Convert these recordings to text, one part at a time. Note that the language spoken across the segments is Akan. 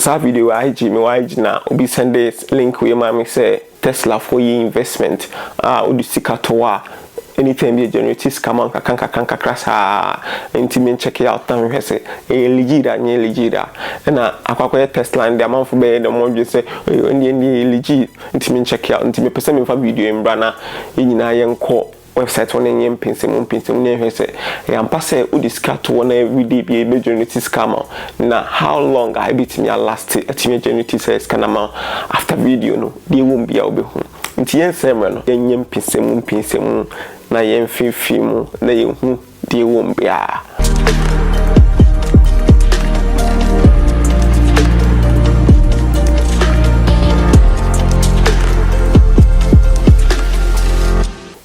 sa video IG na obi send this link we ma me say Tesla for your investment odi sika to anytime you generate scam kanka krasa ntimi check it out time we say eligida nye eligida na akwakoye Tesla and the amount for be the more you say ndi eligi ntimi check it out ntimi pese me fa video mbra na nyina yenko website one nyem pinsem ne hwese ya mpase udiska to one everyday be able generate scam na how long I bit me last atimi generate scam after video no dey won bia obehu nti yensem no nyem pinsem na yemfifi mu na yehu dey won bia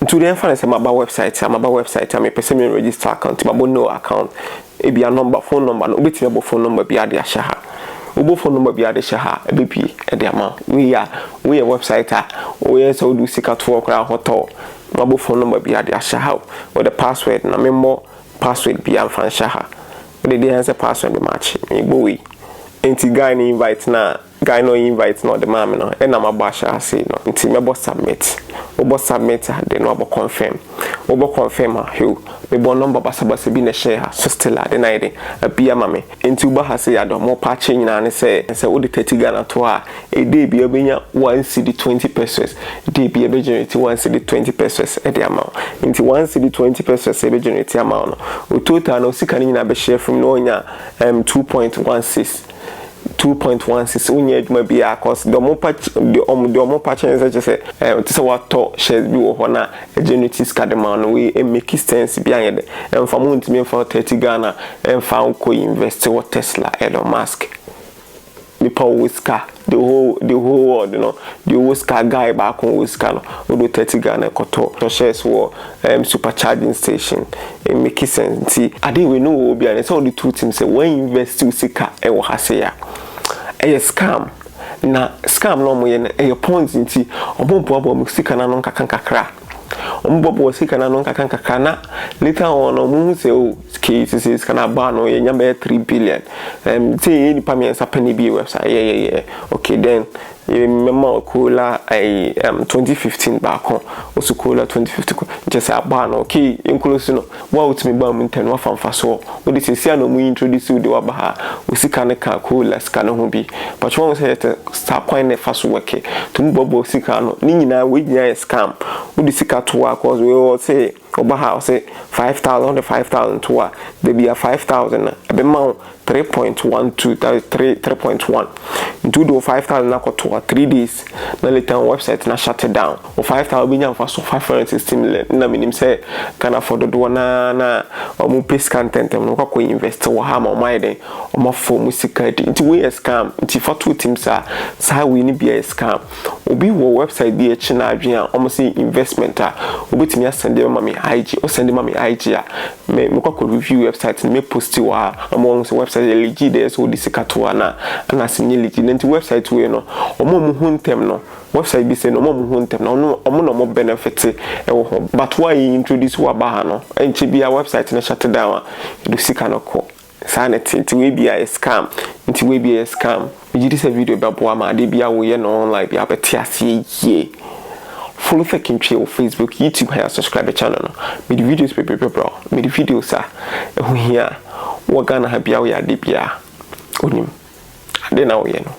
today find say my website me person me register account my no account e be a number phone number no betime bo phone number bi ade ahya ha obo phone number bi ade ahya ha e be pi e de ama we website we so do sika to okra hotel my phone number bi ade ahya ha with the password na me mo password bi am fan ahya ha we dey answer password be match me go we enti guy no invite na guy no invite no the man no e na mabasha say no enti me bo submit obo submit de no obo confirm you me bo number basa bi na share so still ade na ide abia mame enti uba ha say ado mo pa che nyina ne say wo de TeslaGHA na to a e dey bi obenya 1 cedi 20 pesos dey bi e generate 1 cedi 20 pesos e dey amount enti 1 cedi 20 pesos e be generate amount no o total no sika nyina be share from no nya 2.16 unya adwuma bia cause the mo patch say say what to shares bi wo ho na generate card man we make sense bia yede emfa mo ntimi emfa TeslaGHA na emfa ko invest what Tesla Elon Musk the power whisker the whole world you know the whisker guy back on whisker no do TeslaGHA na koto to shares wo supercharging station it make sense see I dey we know obi and so the two teams say when invest you sika e wo ha say ya a scam na scam no mo ye na e ponzi nti obompo mo sika na no kakra ombobo sika na no kakra na later on mo say o cases kana ba no ye nyamba 3 billion say any payment happen be website yeah okay then you remember Cola 2015 back on also Cola 2015 just a ban okay include no what me ba mun ten wa fanfa so we dey say no mu introduce we dey wa ba we sika ne ka Cola sika no ho bi but one say start point ne faso work to mu bobo sika no ni nyina we nyina scam we dey sika to wa cause we all say oba say 5,000 to wa there be a 5,000 be ma 3.12 that is 3.1 into do 5,000 na to 3 days na later website na shut it down o 5,000 be nyam for 560 million na minim say can afford do na o mu paste content no ko invest wo ha ma o mai den o ma fo mu sika into we scam into for two teams sa we ni be a scam obi wo website bi e chi na adwen a o mo say investment obi timi send dem ma me IG o send ma me IG a me ko review website me post wa among website legit there so di sika to na sinye legit nti website we no omo mu huntem no website bi say no omo mu huntem no omo no mo benefit e wo ho but why introduce wa ba ha no enche bia website na shut down do sika no ko sanity nti we bia scam nti we bia scam you this video ba bo ma de bia wo ye no online bia beti ase ye follow techintwi on Facebook, YouTube, and subscribe to the channel. Me the videos bro. Me the videos here. What gonna happy out ya dipia. Onim. Ade na wo ye no.